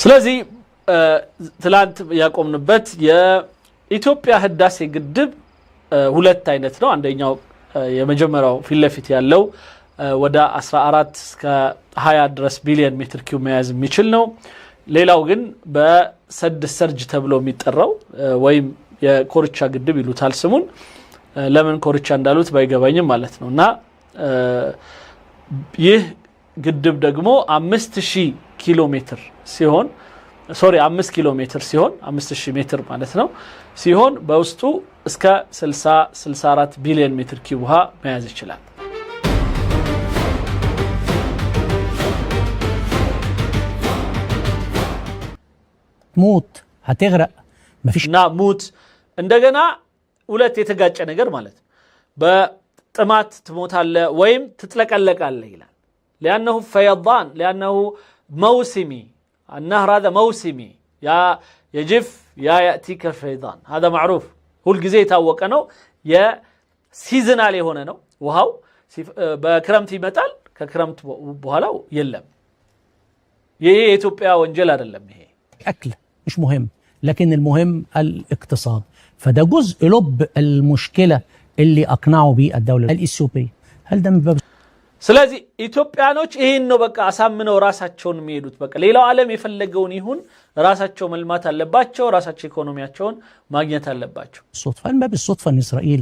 ስለዚህ ትላንት ያቆምንበት የኢትዮጵያ ህዳሴ ግድብ ሁለት አይነት ነው። አንደኛው የመጀመሪያው ፊት ለፊት ያለው ወደ 14 እስከ 20 ድረስ ቢሊዮን ሜትር ኪዩብ መያዝ የሚችል ነው። ሌላው ግን በሰድ ሰርጅ ተብሎ የሚጠራው ወይም የኮርቻ ግድብ ይሉታል ስሙን። ለምን ኮርቻ እንዳሉት ባይገባኝም ማለት ነውና ይህ ግድብ ደግሞ 5000 ኪሎ ሜትር ሲሆን 5 ኪሎ ሜትር ሲሆን 5000 ሜትር ማለት ነው ሲሆን በውስጡ እስከ 64 ቢሊዮን ሜትር ኪዩብ ውሃ መያዝ ይችላል። موت هتغرق مفيش موت እንደገና ሁለት የተጋጨ ነገር ማለት በጥማት ትሞታለህ ወይም ትጥለቀለቃለህ ይላል። لانه فيضان لانه موسمي النهر هذا موسمي يا يجف يا ياتيك الفيضان هذا معروف كل ጊዜ የታወቀ ነው። የሲዝናል የሆነ ነው። ውሃው በክረምት ይመጣል ከክረምት በኋላው የለም። ይሄ የኢትዮጵያ ወንጀል አይደለም። ይሄ اكل مش مهم لكن المهم الاقتصاد فده جزء لب المشكله اللي اقنعوا بيه الدوله الاثيوبيه هل ده من باب ስለዚህ ኢትዮጵያኖች ይሄን ነው በቃ አሳምነው ራሳቸውን የሚሄዱት። በቃ ሌላው ዓለም የፈለገውን ይሁን ራሳቸው መልማት አለባቸው፣ ራሳቸው ኢኮኖሚያቸውን ማግኘት አለባቸው። الصدفه من باب الصدفه ان اسرائيل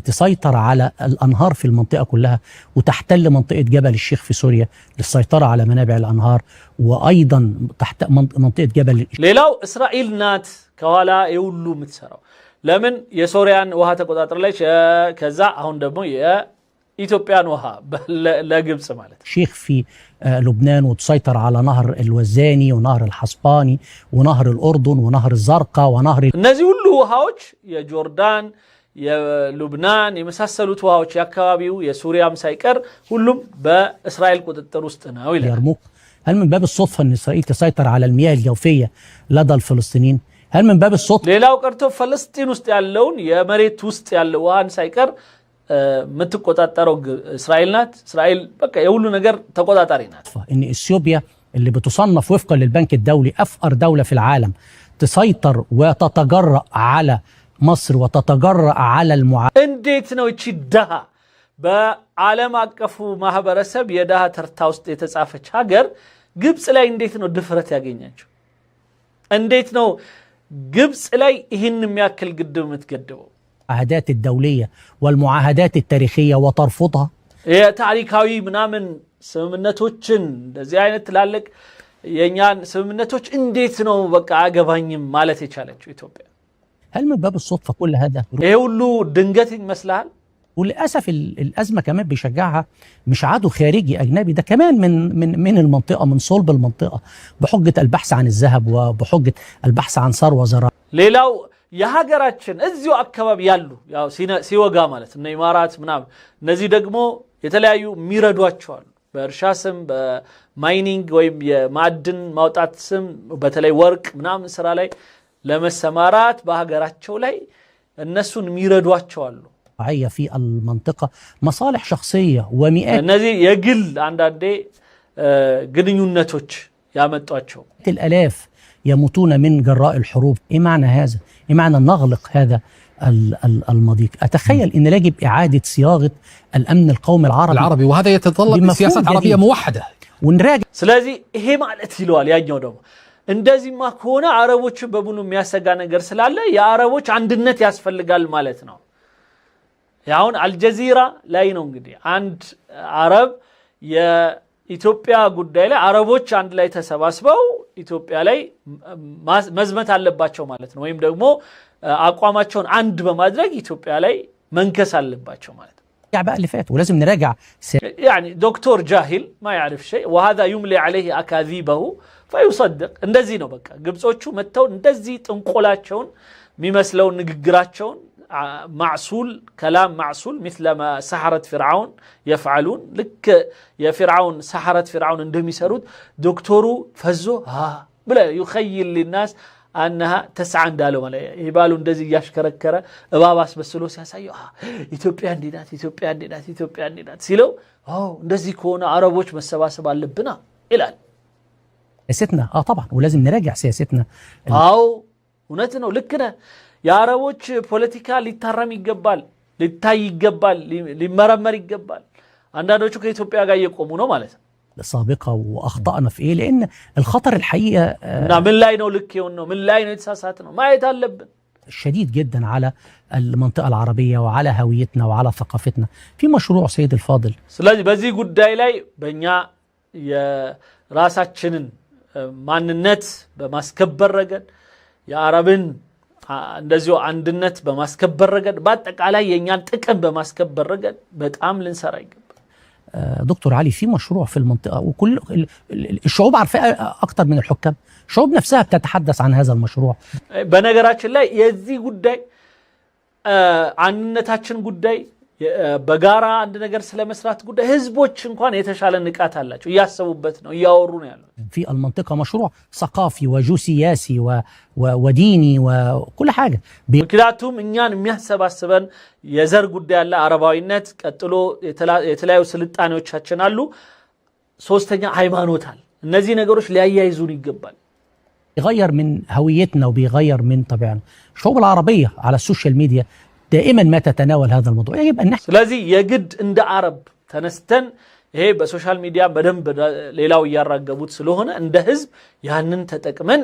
تسيطر على الأنهار في المنطقة كلها وتحتل منطقة جبل الشيخ في سوريا للسيطرة على منابع الأنهار وأيضا تحت منطقة جبل ليلاو إسرائيل نات كوالا يولو متسراو لمن يسوريان وها تقطعتر ليش كذا هون دمو يا إثيوبيان وها لا جبس مالت الشيخ في لبنان وتسيطر على نهر الوزاني ونهر الحصباني ونهر الأردن ونهر الزرقاء ونهر النازي كله وهاوش يا جوردان የሉብናን የመሳሰሉት ውሃዎች ያካባቢው የሱሪያም ሳይቀር ሁሉም በእስራኤል ቁጥጥር ውስጥ ነው ይላል። يرموك هل من باب الصدفة ان اسرائيل تسيطر على المياه الجوفية لدى الفلسطينيين؟ هل من باب الصدفة ሌላው ቀርቶ ፍልስጤም ውስጥ ያለውን የመሬት ውስጥ ያለው ውሃን ሳይቀር የምትቆጣጠረው እስራኤል ናት። እስራኤል በቃ የሁሉ ነገር ተቆጣጣሪ ናት። ان اثيوبيا اللي بتصنف وفقا للبنك الدولي افقر دولة في العالم تسيطر وتتجرأ على مصر وتتجرأ على እንዴት ነው እቺ ደሃ በዓለም አቀፉ ማህበረሰብ የደሃ ተርታ ውስጥ የተጻፈች ሀገር ግብጽ ላይ እንዴት ነው ድፍረት ያገኛቸው? እንዴት ነው ግብጽ ላይ ይህን የሚያክል ግድብ የምትገድበው? العهدات الدولية والمعاهدات التاريخية وترفضها የታሪካዊ ምናምን ስምምነቶችን እንደዚህ አይነት ትላልቅ የኛን ስምምነቶች እንዴት ነው በቃ አገባኝም ማለት የቻለችው ኢትዮጵያ? هل من باب الصدفة كل هذا؟ ايه كله دنجت يمثلها. وللاسف الازمه كمان بيشجعها مش عدو خارجي اجنبي، ده كمان من المنطقه، من صلب المنطقه، بحجه البحث عن الذهب وبحجه البحث عن ثروه زراعيه. ሌላው የሀገራችን እዚሁ አካባቢ ያሉ ያው ሲወጋ ማለት ነው ኢማራት ምናምን እነዚህ ደግሞ የተለያዩ የሚረዷቸው አሉ። በእርሻ ስም በማይኒንግ ወይም የማዕድን ማውጣት ስም በተለይ ወርቅ ምናምን ስራ ላይ ለመሰማራት በሀገራቸው ላይ እነሱን የሚረዷቸው አሉ። في المنطقة مصالح شخصية ومئات እነዚህ የግል አንዳንዴ ግንኙነቶች ያመጧቸው الآلاف يموتون من جراء الحروب. إيه معنى هذا؟ إيه معنى نغلق هذا المضيق؟ أتخيل إن يجب إعادة صياغة الأمن القومي العربي وهذا يتطلب سياسات عربية موحدة ونراجع. ስለዚህ ይሄ ማለት ይለዋል ያኛው ደግሞ እንደዚህማ ከሆነ አረቦች በሙሉ የሚያሰጋ ነገር ስላለ የአረቦች አንድነት ያስፈልጋል ማለት ነው። ያውን አልጀዚራ ላይ ነው እንግዲህ አንድ አረብ የኢትዮጵያ ጉዳይ ላይ አረቦች አንድ ላይ ተሰባስበው ኢትዮጵያ ላይ መዝመት አለባቸው ማለት ነው። ወይም ደግሞ አቋማቸውን አንድ በማድረግ ኢትዮጵያ ላይ መንከስ አለባቸው ማለት ነው። بقى اللي فات ولازم نراجع يعني دكتور جاهل ما يعرف شيء وهذا يملي عليه أكاذيبه فيصدق እንደዚህ ነው በቃ ግብጾቹ መተው እንደዚህ ጥንቆላቸውን የሚመስለው ንግግራቸውን معسول كلام معسول مثل ما سحرة فرعون يفعلون لك يا فرعون سحرة فرعون عندهم يسرود دكتورو فزو بلا يخيل للناس أنها تسعى دالو مالا يبالو እንደዚህ ያሽከረከረ እባባስ በስሎ ሲያሳዩ ኢትዮጵያ እንዲናት ኢትዮጵያ እንዲናት ኢትዮጵያ እንዲናት ሲለው እንደዚህ ከሆነ አረቦች መሰባሰብ አለብና ይላል። سياستنا طبعا ولازم نراجع سياستنا. እውነት ነው ልክ ነህ የአረቦች ፖለቲካ ሊታረም ይገባል ሊታይ ይገባል ሊመረመር ይገባል አንዳንዶቹ ከኢትዮጵያ ጋር እየቆሙ ነው ማለት ነው سابقة وأخطأنا في إيه لأن الخطر الحقيقة من لا ينو لك يونو من لا ينو يتساساتنا ما يتعلب شديد جدا على المنطقة العربية وعلى هويتنا وعلى ثقافتنا في مشروع سيد الفاضل سلاجي بزي قداي لاي بنيا يا راساتشنن ማንነት በማስከበር ረገድ የአረብን እንደዚሁ አንድነት በማስከበር ረገድ በአጠቃላይ የኛን ጥቅም በማስከበር ረገድ በጣም ልንሰራ ይገባል دكتور علي في مشروع في المنطقة وكل الشعوب عارفة أكتر من الحكام الشعوب نفسها بتتحدث عن هذا المشروع በነገራችን ላይ የዚህ ጉዳይ አንድነታችን ጉዳይ በጋራ አንድ ነገር ስለመስራት ጉዳይ ህዝቦች እንኳን የተሻለ ንቃት አላቸው ያሰቡበት ነው ያወሩ ነው ያለው في المنطقة مشروع ثقافي وجيوسياسي وديني وكل حاجة ምክንያቱም እኛን የሚያሰባስበን የዘር ጉዳይ አለ አረባዊነት ቀጥሎ የተለያዩ ስልጣኔዎቻችን አሉ ሶስተኛ ሃይማኖት አለ እነዚህ ነገሮች ሊያያይዙን ይገባል يغير من هويتنا وبيغير من طبيعنا الشعوب العربية على السوشيال ميديا دائما ما تتناول هذا الموضوع يجب ان ስለዚህ የግድ እንደ አረብ ተነስተን ይሄ በሶሻል ሚዲያ በደንብ ሌላው ያራገቡት ስለሆነ እንደ ህዝብ ያንን ተጠቅመን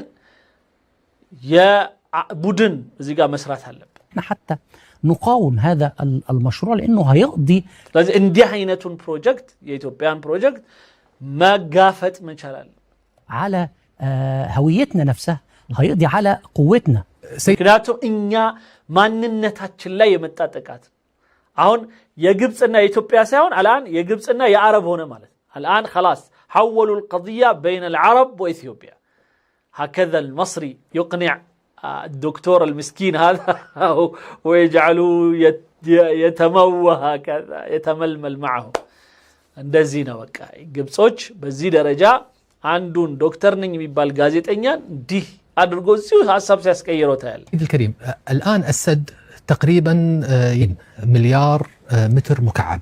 የቡድን እዚህ ጋር መስራት አለብን حتى نقاوم هذا المشروع لانه هيقضي ስለዚህ እንዲህ አይነቱን ፕሮጀክት የኢትዮጵያን ፕሮጀክት መጋፈጥ መቻላል على هويتنا نفسها هيقضي على قوتنا ምክንያቱም እኛ ማንነታችን ላይ የመጣ ጥቃት አሁን የግብጽና የኢትዮጵያ ሳይሆን الان የግብጽና የአረብ ሆነ ማለት الان خلاص حولوا القضيه بين العرب واثيوبيا هكذا المصري يقنع الدكتور المسكين هذا ويجعله يتموه هكذا يتململ معه እንደዚህ ነው በቃ ግብጾች በዚህ ደረጃ አንዱን ዶክተር ነኝ የሚባል ጋዜጠኛን እንዲህ أدرجو سيو حسب سياسكيرو تال. الكريم الآن السد تقريبا مليار متر مكعب.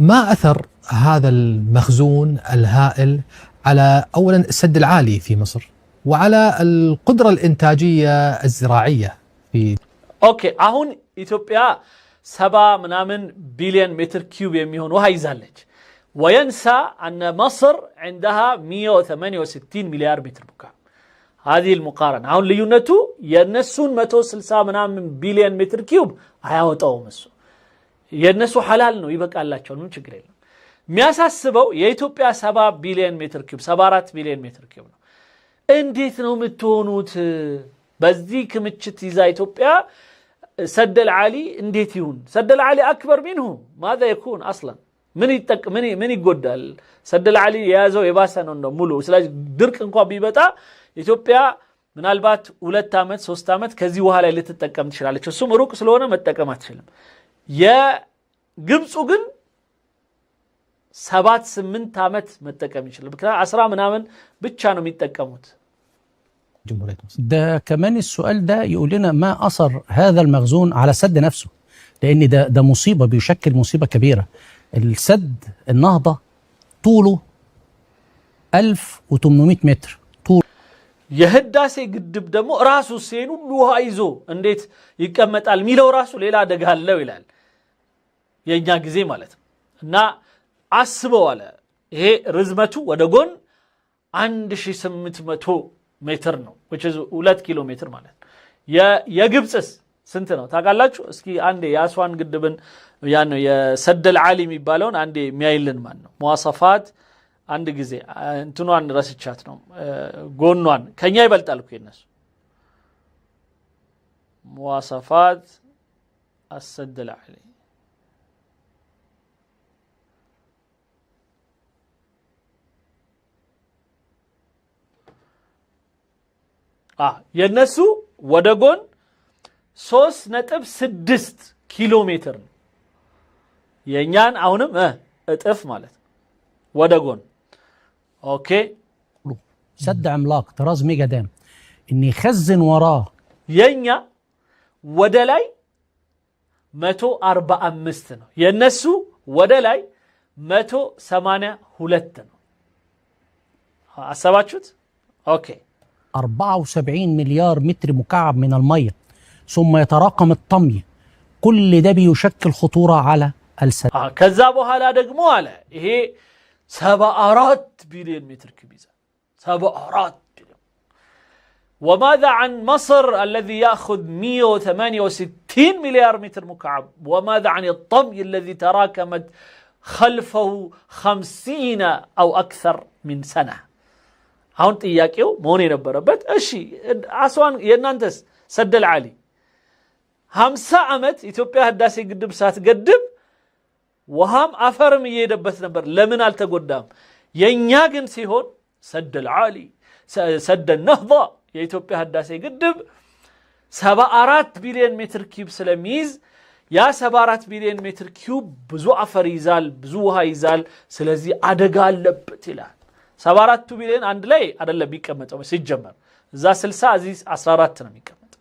ما أثر هذا المخزون الهائل على أولا السد العالي في مصر وعلى القدرة الإنتاجية الزراعية في أوكي أهون إثيوبيا 7 منامن بليون متر كيوب يميهون وهي زالج وينسى أن مصر عندها 168 مليار متر مكعب. هذه المقارنة هون ليونتو ينسون 160 منامن بليون متر كيوب هياوطاو مسو ينسو حلال ነው ይበቃላቸው ምን ችግር የለም የሚያሳስበው የኢትዮጵያ 7 ቢሊዮን ሜትር ኪዩብ 74 ቢሊዮን ሜትር ኪዩብ ነው እንዴት ነው የምትሆኑት በዚህ ክምችት ይዛ ኢትዮጵያ سد العالي እንዴት ይሁን سد العالي اكبر منه ماذا يكون اصلا ምን ይጎዳል سد العالي የያዘው የባሰ ነው ሙሉ ስለዚህ ድርቅ እንኳን ቢበጣ ኢትዮጵያ ምናልባት 2 አመት 3 አመት ከዚህ በኋላ ልትጠቀም ትችላለች እሱም ሩቅ ስለሆነ መጠቀም አትችልም የግብፁ ግን 7-8 አመት መጠቀም ይችላል ምክንያቱም 10 ምናምን ብቻ ነው የሚጠቀሙት جمهورية مصر ده كمان السؤال ده يقول لنا ما أثر هذا المخزون على السد نفسه لأن ده مصيبة بيشكل مصيبة كبيرة السد النهضة طوله 1800 متر የህዳሴ ግድብ ደግሞ ራሱ ሴኑ ውሃ ይዞ እንዴት ይቀመጣል ሚለው ራሱ ሌላ አደጋ አለው ይላል የኛ ጊዜ ማለት እና አስበው አለ ይሄ ርዝመቱ ወደ ጎን 1800 ሜትር ነው which is 2 ኪሎ ሜትር ማለት የግብጽስ ስንት ነው ታውቃላችሁ እስኪ አንዴ ያስዋን ግድብን ያን ነው የሰደል ዓሊ የሚባለውን አንዴ የሚያይልን ማን ነው መዋሰፋት አንድ ጊዜ እንትኗን ረስቻት ነው ጎኗን ከኛ ይበልጣል እኮ የነሱ መዋሰፋት السد العالي የነሱ ወደ ጎን 3.6 ኪሎ ሜትር ነው የኛን አሁንም እጥፍ ማለት ወደ ጎን اوكي سد عملاق طراز ميجا دام ان يخزن وراه የኛ ወደ ላይ 145 ነው የነሱ ወደ ላይ 182 ነው አሰባችሁት? ኦኬ 74 مليار متر مكعب من المية ثم يتراكم الطمي كل ده بيشكل خطورة على السد. ከዛ በኋላ ደግሞ አለ ይሄ 74 ቢሊዮን ሜትር ኪዩብ ይዛል 74 ቢሊዮን. وماذا عن مصر الذي يأخذ 168 مليار متر مكعب؟ وماذا عن الطمي الذي تراكمت خلفه 50 أو أكثر من سنة؟ አሁን ጥያቄው መሆን የነበረበት እሺ አስዋን የናንተስ ሰደል ዓሊ 50 ዓመት ኢትዮጵያ ህዳሴ ግድብ ሳትገድብ ውሃም አፈርም እየሄደበት ነበር፣ ለምን አልተጎዳም? የኛ ግን ሲሆን ሰደል ዓሊ ሰደል ነህዳ የኢትዮጵያ ህዳሴ ግድብ 74 ቢሊዮን ሜትር ኪዩብ ስለሚይዝ ያ 74 ቢሊዮን ሜትር ኪዩብ ብዙ አፈር ይዛል፣ ብዙ ውሃ ይዛል፣ ስለዚህ አደጋ አለበት ይላል። 74 ቢሊዮን አንድ ላይ አይደለም የሚቀመጠው ሲጀመር እዛ 60 እዚህ 14 ነው የሚቀመጠው።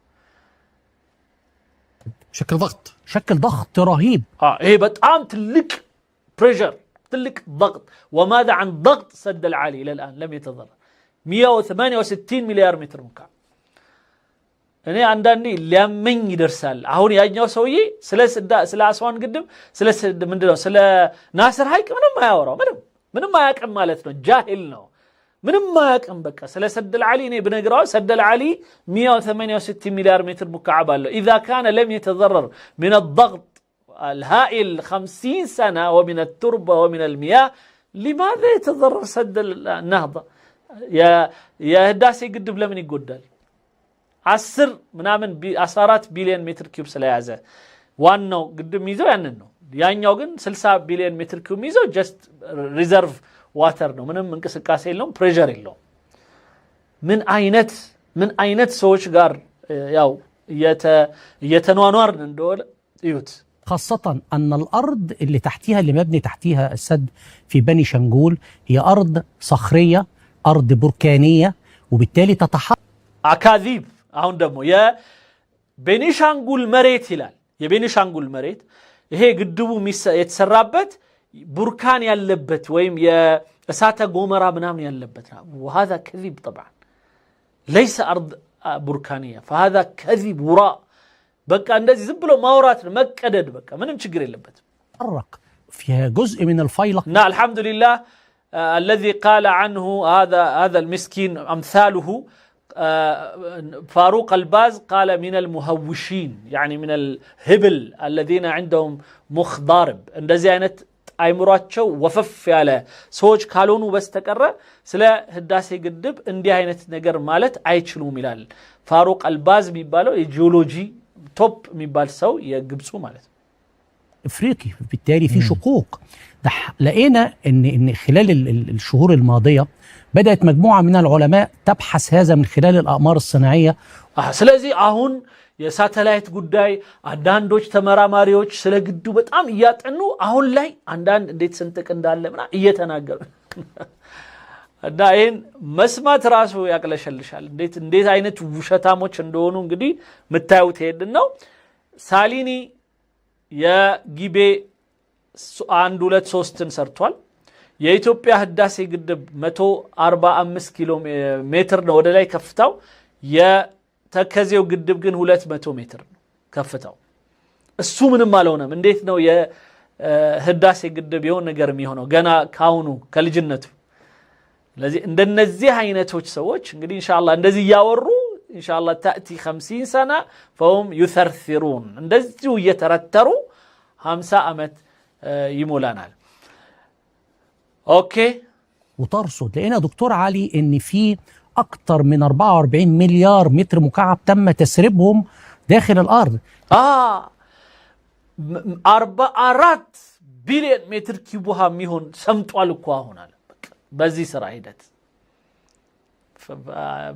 شكل ضغط رهيب. ايه በጣም ትልቅ بريشر ትልቅ ضغط. وماذا عن ضغط سد العالي الى الان لم يتضرر 168 مليار متر مكعب. እኔ አንዳንዴ ሊያመኝ ይደርሳል። አሁን ያኛው ሰውዬ ስለ አስዋን ግድብ ስለ ምንድነው ስለ ናስር ሐይቅ ምንም አያወራው፣ ምንም አያውቅም ማለት ነው። ጃሂል ነው፣ ምንም አያውቅም። በቃ ስለ ሰደል ዓሊ እኔ ብነግራው ሰደል ዓሊ 168 مليار متر مكعب አለው። اذا كان لم يتضرر من الضغط الهائل 50 سنة ومن التربة ومن المياه لماذا يتضرر سد النهضة؟ يا هداسي قدب لمن يقدل 10 ምናምን 14 ቢሊዮን ሜትር ኪዩብ ስለያዘ ዋናው ግድብ የሚይዘው ያንን ነው። ያኛው ግን 60 ቢሊዮን ሜትር ኪዩብ የሚይዘው ጀስት ሪዘርቭ ዋተር ነው፣ ምንም እንቅስቃሴ የለውም፣ ፕሬሸር የለውም። ምን አይነት ሰዎች ጋር ያው እየተኗኗርን እንደሆነ እዩት። خاصة أن الأرض اللي تحتيها اللي مبني تحتيها السد في بني شنغول هي أرض صخرية، أرض بركانية، وبالتالي تتحرك أكاذيب. አሁን ደግሞ የቤኒሻንጉል መሬት ይላል። የቤኒሻንጉል መሬት ይሄ ግድቡ የተሰራበት ቡርካን ያለበት ወይም የእሳተ ጎመራ ምናምን ያለበት ነው። وهذا كذب طبعا ليس أرض بركانية فهذا كذب وراء. በቃ እንደዚህ ዝም ብሎ ማውራት ነው፣ መቀደድ በቃ ምንም ችግር የለበትም። تحرك في جزء من الفيلق. الحمد لله الذي قال عنه هذا المسكين أمثاله فاروق الباز قال من المهوشين يعني من الهبل الذين عندهم مخ ضارب. እንደዚህ አይነት አይምሯቸው ወፈፍ ያለ ሰዎች ካልሆኑ በስተቀር ስለ ህዳሴ ግድብ እንዲህ አይነት ነገር ማለት አይችሉም ይላል ፋሩቅ አልባዝ የሚባለው የጂኦሎጂ توب የሚባል ሰው የግብፁ ማለት ነው። افريقي بالتالي في شقوق. لقينا ان خلال الشهور الماضيه بدات مجموعه من العلماء تبحث هذا من خلال الاقمار الصناعيه. ስለዚህ አሁን የሳተላይት ጉዳይ አንዳንዶች ተመራማሪዎች ስለ ግድቡ በጣም እያጠኑ አሁን ላይ አንዳንድ እንዴት ስንጥቅ እንዳለ ምናምን እየተናገሩ እና ይሄን መስማት ራሱ ያቅለሸልሻል። እንዴት አይነት ውሸታሞች እንደሆኑ እንግዲህ መታዩት ሄድን ነው። ሳሊኒ የጊቤ 1 2 3ን ሰርቷል። የኢትዮጵያ ህዳሴ ግድብ 145 ኪሎ ሜትር ነው ወደ ላይ ከፍታው። የተከዜው ግድብ ግን 200 ሜትር ነው ከፍታው። እሱ ምንም አልሆነም። እንዴት ነው የህዳሴ ግድብ የሆነ ነገር የሚሆነው ገና ካሁኑ ከልጅነቱ? ለዚህ እንደነዚህ አይነቶች ሰዎች እንግዲህ ኢንሻአላህ እንደዚህ ያወሩ ኢንሻአላህ تأتي 50 سنة فهم يثرثرون እንደዚሁ እየተረተሩ 50 ዓመት ይሞላናል። اوكي وترصد. لقينا دكتور علي ان في اكتر من 44 مليار متر مكعب تم تسريبهم داخل الارض. 44 ቢሊዮን ሜትር ኪዩብ ውሃ የሚሆን ሰምጧል እኮ አሁን አለ በዚህ ስራ ሂደት።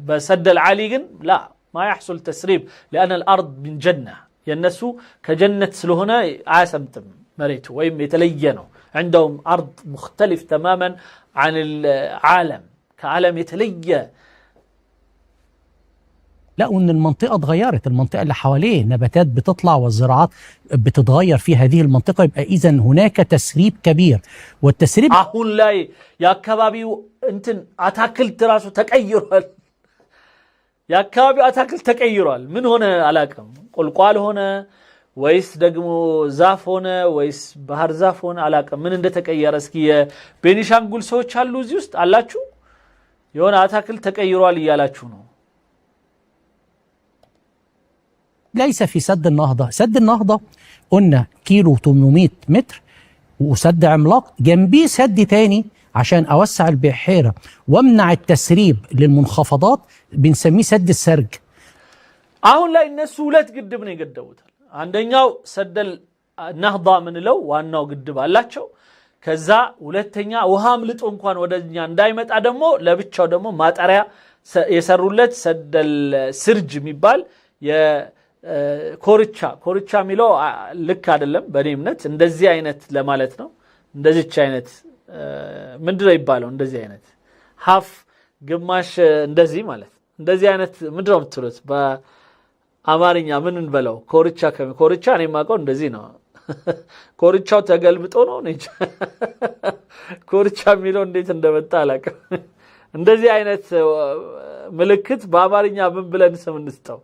بسد العالي ግን لا ما يحصل تسريب لأن الأرض من جنة የነሱ ከጀነት ስለሆነ አያሰምጥም መሬቱ ወይም የተለየ ነው። عندهم أرض مختلف تماما عن العالم كعالم يتليه. لقوا ان المنطقه اتغيرت، المنطقه اللي حواليه نباتات بتطلع والزراعات بتتغير في هذه المنطقه، يبقى اذا هناك تسريب كبير. والتسريب አሁን ላይ የአካባቢው እንትን አታክልት ራሱ ተቀይሯል። የአካባቢው አታክልት ተቀይሯል። ምን ሆነ አላውቅም። ቁልቋል ሆነ ወይስ ደግሞ ዛፍ ሆነ ወይስ ባህር ዛፍ ሆነ አላውቅም ምን እንደተቀየረ። እስኪ የቤኒሻንጉል ሰዎች አሉ እዚህ ውስጥ አላችሁ? የሆነ አታክልት ተቀይሯል እያላችሁ ነው። ليس في سد النهضة. سد النهضة قلنا كيلو 800 متر وسد عملاق، جنبيه سد تاني عشان أوسع البحيرة وامنع التسريب للمنخفضات بنسميه سد السرج. አሁን ላይ እነሱ ሁለት ግድብ ነው የገደቡታል። አንደኛው ሰደል ነህዳ ምንለው ዋናው ግድብ አላቸው። ከዛ ሁለተኛ ውሃ አምልጦ እንኳን ወደኛ እንዳይመጣ ደግሞ ለብቻው ደግሞ ማጣሪያ የሰሩለት ሰደል ስርጅ የሚባል ኮርቻ የሚለው ልክ አይደለም በኔ እምነት። እንደዚህ አይነት ለማለት ነው። እንደዚህች አይነት ምንድነው ይባለው? እንደዚህ አይነት ሀፍ ግማሽ እንደዚህ ማለት እንደዚህ አይነት ምንድነው የምትሉት በአማርኛ ምን እንበለው? ኮርቻ እኔ የማውቀው እንደዚህ ነው። ኮርቻው ተገልብጦ ነው ነጭ ኮርቻ የሚለው እንዴት እንደመጣ አላውቅም። እንደዚህ አይነት ምልክት በአማርኛ ምን ብለን ስም እንስጠው?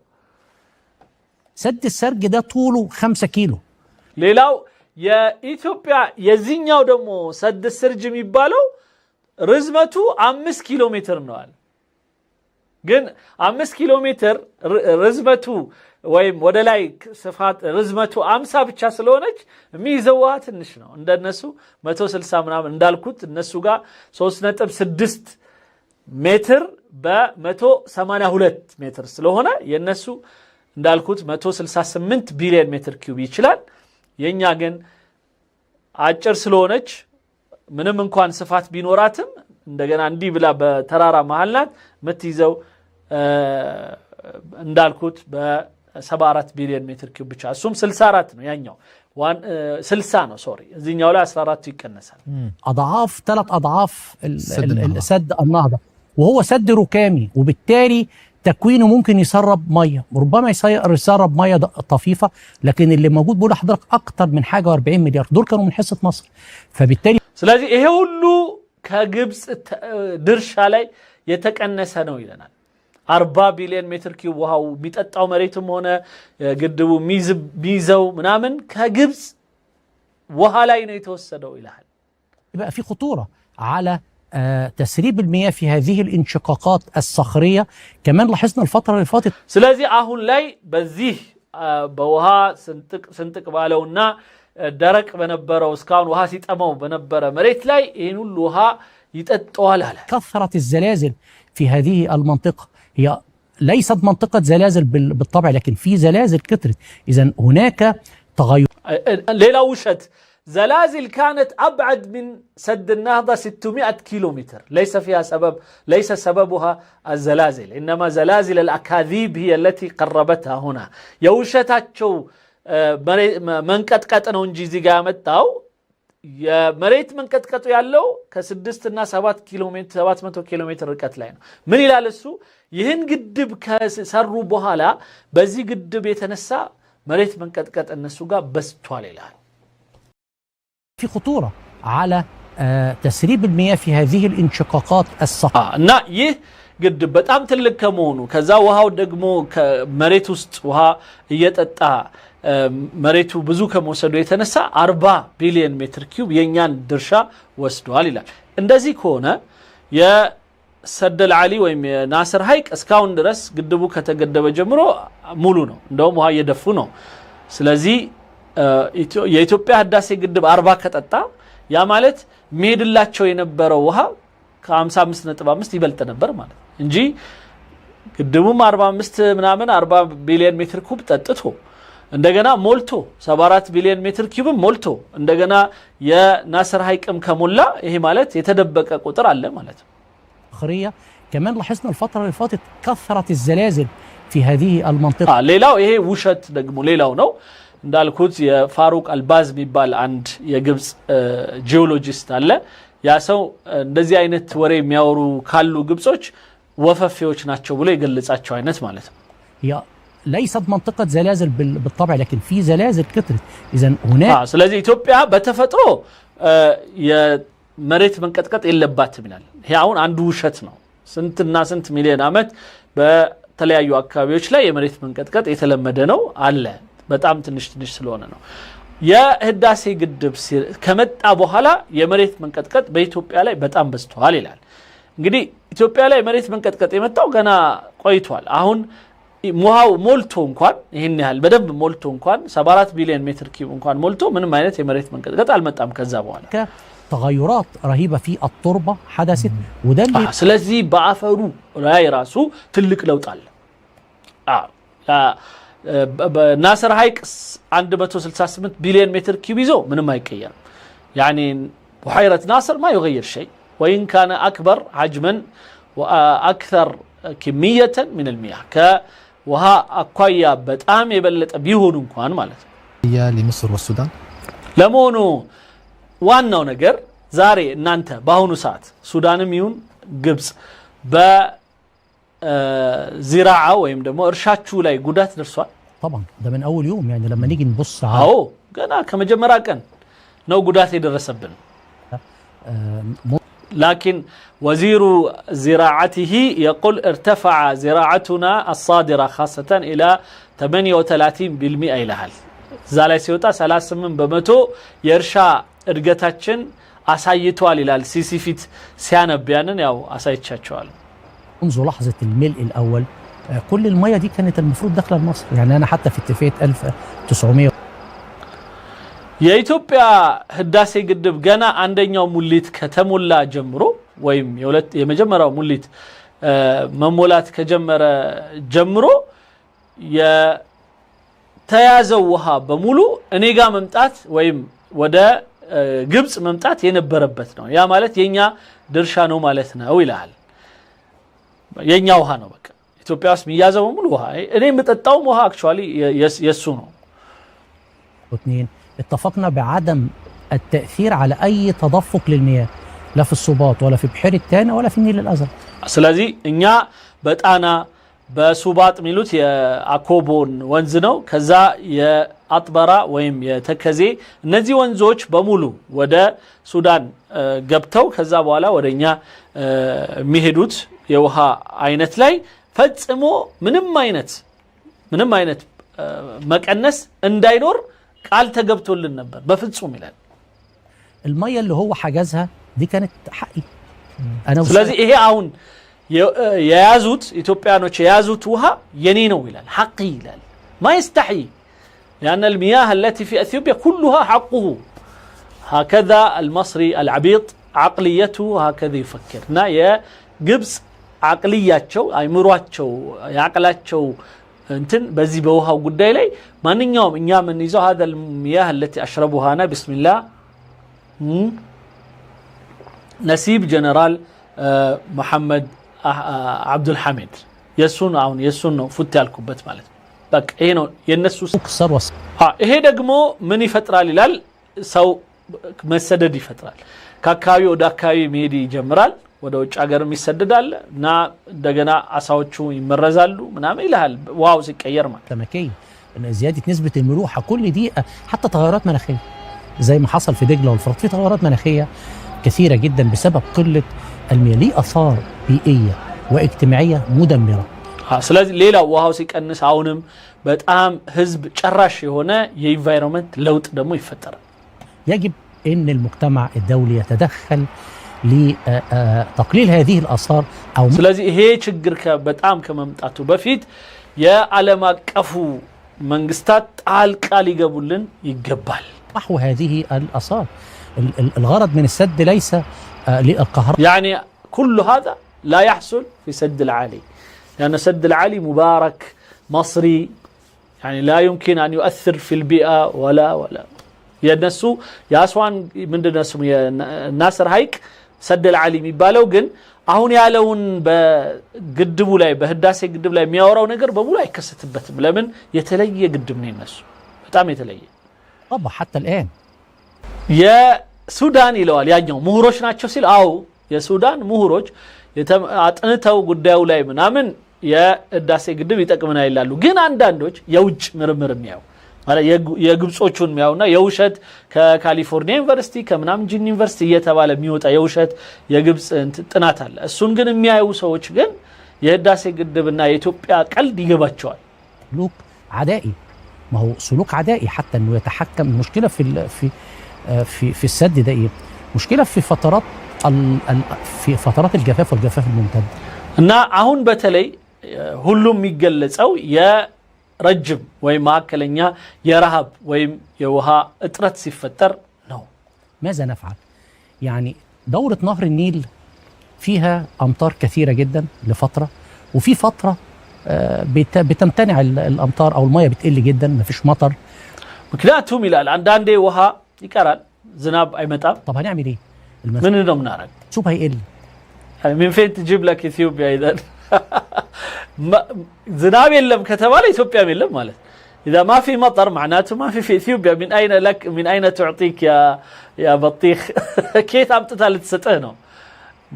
سد السرج ده طوله 5 كيلو. ሌላው የኢትዮጵያ የዚህኛው ደግሞ ሰድ ስርጅ የሚባለው ርዝመቱ 5 ኪሎ ሜትር ነው አለ። ግን 5 ኪሎ ሜትር ርዝመቱ ወይም ወደ ላይ ስፋት ርዝመቱ 50 ብቻ ስለሆነች የሚይዘው ውሃ ትንሽ ነው። እንደነሱ 160 ምናምን እንዳልኩት እነሱ ጋር 3.6 ሜትር በ182 ሜትር ስለሆነ የነሱ እንዳልኩት 168 ቢሊዮን ሜትር ኪዩብ ይችላል። የኛ ግን አጭር ስለሆነች ምንም እንኳን ስፋት ቢኖራትም እንደገና እንዲህ ብላ በተራራ መሃል ናት የምትይዘው እንዳልኩት በ74 ቢሊዮን ሜትር ኪዩብ ብቻ። እሱም 64 ነው ያኛው 60 ነው ሶሪ። እዚህኛው ላይ 14 ይቀነሳል። اضعاف 3 اضعاف سد النهضة، وهو سد ركامي وبالتالي تكوينه ممكن يسرب ميه، ربما يسرب ميه طفيفه، لكن اللي موجود بقول لحضرتك اكتر من حاجه 40 مليار دول كانوا من حصه مصر. فبالتالي ስለዚህ ይሄ ሁሉ ከግብጽ ድርሻ ላይ የተቀነሰ ነው ይለናል። 40 ቢሊዮን ሜትር ኪዩብ ውሃው የሚጠጣው መሬትም ሆነ ግድቡ ሚይዘው ምናምን ከግብጽ ውሃ ላይ ነው የተወሰደው ይላል። يبقى في خطوره على تسريب المياه في هذه الانشقاقات الصخرية. كمان لاحظنا الفترة اللي فاتت ስለዚህ አሁን ላይ በዚህ በውሃ ስንጥቅ ባለውና ደረቅ በነበረው እስካሁን ውሃ ሲጠማው በነበረ መሬት ላይ ይሄን ሁሉ ውሃ ይጠጣዋል አለ። كثرت الزلازل في هذه المنطقة، هي ليست منطقة زلازل بالطبع لكن في زلازل كثرت. إذا هناك تغير. ሌላ ውሸት زلازل كانت أبعد من سد النهضة 600 كيلومتر، ليس سببها الزلازل، إنما زلازل الأكاذيب هي التي قربتها هنا. يوشتاتشو منكتكت نونجي زي قامتاو مريت منكتكتو يالو كسدستنا 700 كيلومتر ركت لين من إلى لسو يهن قدب كسروا بهالا بزي قدب يتنسى مريت منكتكت النسو قا بس توالي لها. في خطورة على تسريب المياه في هذه الانشقاقات الصخرية. እና ይህ ግድብ በጣም ትልቅ ከመሆኑ ከዛ ውሃው ደግሞ ከመሬት ውስጥ ውሃ እየጠጣ መሬቱ ብዙ ከመወሰዱ የተነሳ 40 ቢሊዮን ሜትር ኪዩብ የኛን ድርሻ ወስዷል ይላል። እንደዚህ ከሆነ የሰደል አሊ ወይም የናስር ሐይቅ እስካሁን ድረስ ግድቡ ከተገደበ ጀምሮ ሙሉ ነው። እንደውም ውሃ እየደፉ ነው። ስለዚህ የኢትዮጵያ ህዳሴ ግድብ 40 ከጠጣ ያ ማለት የሚሄድላቸው የነበረው ውሃ ከ55.5 ይበልጥ ነበር ማለት እንጂ ግድቡም 45 ምናምን 40 ቢሊዮን ሜትር ኩብ ጠጥቶ እንደገና ሞልቶ 74 ቢሊዮን ሜትር ኩብም ሞልቶ እንደገና የናስር ሐይቅም ከሞላ ይሄ ማለት የተደበቀ ቁጥር አለ ማለት ነው። كمان لاحظنا الفترة اللي فاتت كثرت الزلازل في هذه المنطقة. ሌላው ይሄ ውሸት ደግሞ ሌላው ነው። እንዳልኩት የፋሩቅ አልባዝ የሚባል አንድ የግብጽ ጂኦሎጂስት አለ። ያ ሰው እንደዚህ አይነት ወሬ የሚያወሩ ካሉ ግብጾች ወፈፌዎች ናቸው ብሎ ይገልጻቸው አይነት ማለት ነው። هي ليست منطقة زلازل بالطبع لكن في زلازل كثرت. إذا هناك ስለዚህ ኢትዮጵያ በተፈጥሮ መሬት መንቀጥቀጥ የለባትም ይላል። ይሄ አሁን አንዱ ውሸት ነው። ስንትና ስንት ሚሊዮን ዓመት በተለያዩ አካባቢዎች ላይ የመሬት መንቀጥቀጥ የተለመደ ነው አለ። በጣም ትንሽ ስለሆነ ነው። የህዳሴ ግድብ ከመጣ በኋላ የመሬት መንቀጥቀጥ በኢትዮጵያ ላይ በጣም በዝቷል ይላል። እንግዲህ ኢትዮጵያ ላይ መሬት መንቀጥቀጥ የመጣው ገና ቆይቷል። አሁን ሙሃው ሞልቶ እንኳን ይሄን ያህል በደንብ ሞልቶ እንኳን 74 ቢሊዮን ሜትር ኪዩብ እንኳን ሞልቶ ምንም አይነት የመሬት መንቀጥቀጥ አልመጣም ከዛ በኋላ تغيرات رهيبه في التربه حدثت ودل ስለዚህ በአፈሩ ላይ ራሱ ትልቅ ለውጥ አለ። ናስር ሐይቅ 168 ቢሊዮን ሜትር ኪዩብ ይዞ ምንም አይቀየርም። يعني بحيرة ناصر ما يغير شيء وإن كان أكبر حجما وأكثر كمية من المياه كوها أقويا بتأم يبلت بيهون كوان مالت هي لمصر والسودان لمونو وانو نجر زاري نانتا باهونو ساعت سودان ميون قبس با زراعة ويم دمو إرشاتشو لاي قدات درسوا طبعا ده من أول يوم يعني لما نيجي نبص على قنا كما جمرا كان نو قدات يدرسبن لكن وزير زراعته يقول ارتفع زراعتنا الصادرة خاصة إلى 38% إلى هل زالي سيوتا 38 بمتو يرشا ارغتاتشن أسايتوال إلى السيسي فيت سيانا بيانا أو أسايتشاتشوال منذ لحظة الملء الأول كل المياه دي كانت المفروض داخلة مصر يعني أنا حتى في اتفاقية 1900 የኢትዮጵያ ህዳሴ ግድብ ገና አንደኛው ሙሊት ከተሞላ ጀምሮ ወይም የመጀመሪያው ሙሊት መሞላት ከጀመረ ጀምሮ የተያዘው ውሃ በሙሉ እኔጋ መምጣት ወይም ወደ ግብጽ መምጣት የነበረበት ነው። ያ ማለት የኛ ድርሻ ነው ማለት ነው ይላል። የኛ ውሃ ነው በቃ ኢትዮጵያ ውስጥ የሚያዘው በሙሉ ውሃ እኔ የምጠጣው ውሃ አክቹአሊ የሱ ነው። اثنين اتفقنا بعدم التأثير على أي تدفق للمياه لا في الصباط ولا في بحيرة تانا ولا في النيل الأزرق. ስለዚህ እኛ በጣና በሱባጥ ሚሉት የአኮቦን ወንዝ ነው። ከዛ የአጥበራ ወይም የተከዜ እነዚህ ወንዞች በሙሉ ወደ ሱዳን ገብተው ከዛ በኋላ ወደኛ የሚሄዱት የውሃ አይነት ላይ ፈጽሞ ምንም አይነት መቀነስ እንዳይኖር قال تجبتوا للنبر بفتصوم ይላል الميه اللي هو حجزها دي كانت حقي انا ስለዚህ ይሄ አሁን የያዙት ኢትዮጵያኖች የያዙት ውሃ የኔ ነው ይላል حقي ይላል ما يستحي لان المياه التي في اثيوبيا كلها حقه هكذا المصري العبيط عقليته هكذا يفكرنا يا ግብጽ عقلياتቸው አይምሯቸው ያቀላቸው انتن بزي بوها قداي لي ما نيوم إنيا من يزو هذا المياه التي أشربها أنا بسم الله نسيب جنرال محمد عبد الحميد يسون فتي الكوبت مالت لك هنا ينسو كسر وصل هي دقمو مني فترة للال سو مسددي فترة كاكاوي وداكاوي ميدي جمرال ወደ ውጭ ሀገርም ይሰደዳል እና እንደገና አሳዎቹ ይመረዛሉ ምናምን ይላል ዋው ሲቀየር ማለት تمكين ان زياده نسبه الملوحه كل دي حتى تغيرات مناخيه زي ما حصل في دجله والفرات في تغيرات مناخيه كثيره جدا بسبب قله المياه ليه اثار بيئيه واجتماعيه مدمره ስለዚህ ሌላው ውሃው ሲቀንስ አሁንም በጣም ህዝብ ጨራሽ የሆነ የኢንቫይሮንመንት ለውጥ ደግሞ ይፈጠራል يجب ان المجتمع الدولي يتدخل لتقليل هذه الآثار أو ስለዚህ ይሄ ችግር በጣም ከመምጣቱ በፊት የዓለም አቀፉ መንግስታት ጣልቃ ሊገቡልን ይገባል محو هذه الآثار الغرض من السد ليس للقهر يعني كل هذا لا يحصل في سد العالي لأن سد العالي مبارك مصري يعني لا يمكن أن يؤثر في البيئة ولا ينسو ياسوان من الناس ناصر هايك سد العالي የሚባለው ግን አሁን ያለውን በግድቡ ላይ በህዳሴ ግድብ ላይ የሚያወራው ነገር በሙሉ አይከሰትበትም ለምን የተለየ ግድብ ነው እነሱ በጣም የተለየ طبعا حتى الآن የሱዳን ይለዋል ያኛው ምሁሮች ናቸው ሲል አው የሱዳን ምሁሮች አጥንተው ጉዳዩ ላይ ምናምን የህዳሴ ግድብ ይጠቅመናል ይላሉ ግን አንዳንዶች የውጭ ምርምር የሚያዩ የግብጾቹን የሚያውና የውሸት ከካሊፎርኒያ ዩኒቨርሲቲ ከምናም ጂን ዩኒቨርሲቲ እየተባለ የሚወጣ የውሸት የግብጽ ጥናት አለ እሱን ግን የሚያዩ ሰዎች ግን የህዳሴ ግድብና የኢትዮጵያ ቀልድ ይገባቸዋል سلوك عدائي ما هو سلوك عدائي حتى انه يتحكم المشكله في السد ده ايه مشكله في فترات الجفاف والجفاف الممتد እና አሁን በተለይ ሁሉም የሚገለጸው የረጅም ወይ ማከለኛ የረሃብ ወይም የውሃ እጥረት ሲፈጠር ነው ماذا نفعل يعني دوره نهر النيل فيها امطار كثيره جدا لفتره وفي فتره بتمتنع الامطار او الميه بتقل جدا مفيش مطر ምክንያቱም ይላል አንዳንዴ ውሃ ይቀራል ዝናብ አይመጣም طب هنعمل ايه ምን ነው ምናረግ شوف هيقل يعني من فين تجيب لك اثيوبيا اذا ዝናብ የለም ከተባለ ኢትዮጵያም የለም ማለት اذا ما في مطر معناته ما في اثيوبيا من اين تعطيك يا بطيخ كيف امطታ ልትሰጥህ ነው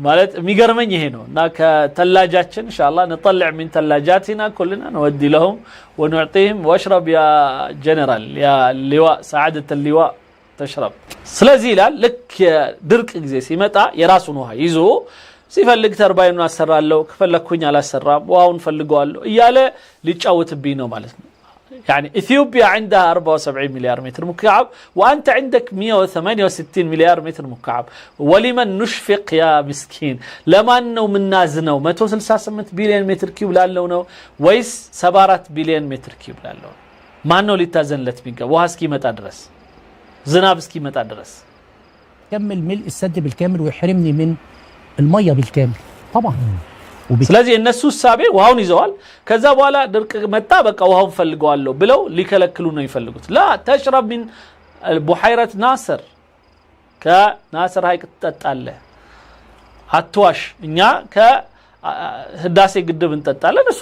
ማለት የሚገርመኝ ይሄ ነው እና ከተላጃችን ኢንሻአላህ نطلع من ثلاجاتنا كلنا نودي لهم ونعطيهم واشرب يا جنرال يا لواء سعاده اللواء تشرب ስለዚህ ይላል ልክ ድርቅ ጊዜ ሲመጣ የራሱን ውሃ ይዞ ሲፈልግ ተርባይኑን አሰራለው ከፈለኩኝ አላሰራም ውሃውን ፈልገዋለሁ እያለ ሊጫወትብኝ ነው ማለት ነው يعني اثيوبيا عندها 74 مليار متر مكعب وانت عندك 168 مليار متر مكعب ولمن نشفق يا مسكين لما انه منازنو 168 بليون متر كيوب لالو ነው ወይስ 74 بليون متر كيوب ላለው ማን ነው ሊታዘንለት ቢገባ ውሃ እስኪመጣ ድረስ ዝናብ እስኪመጣ ድረስ كمل ملء السد بالكامل ويحرمني من الميه بالكامل طبعا ስለዚህ እነሱ ሳቤ ውሃውን ይዘዋል ከዛ በኋላ ድርቅ መጣ በቃ ውሃውን ፈልገዋለሁ ብለው ሊከለክሉ ነው ይፈልጉት لا تشرب من بحيره ناصر ከናስር ሀይቅ ተጣጣለህ አትዋሽ እኛ ከህዳሴ ግድብ እንጠጣለን እሱ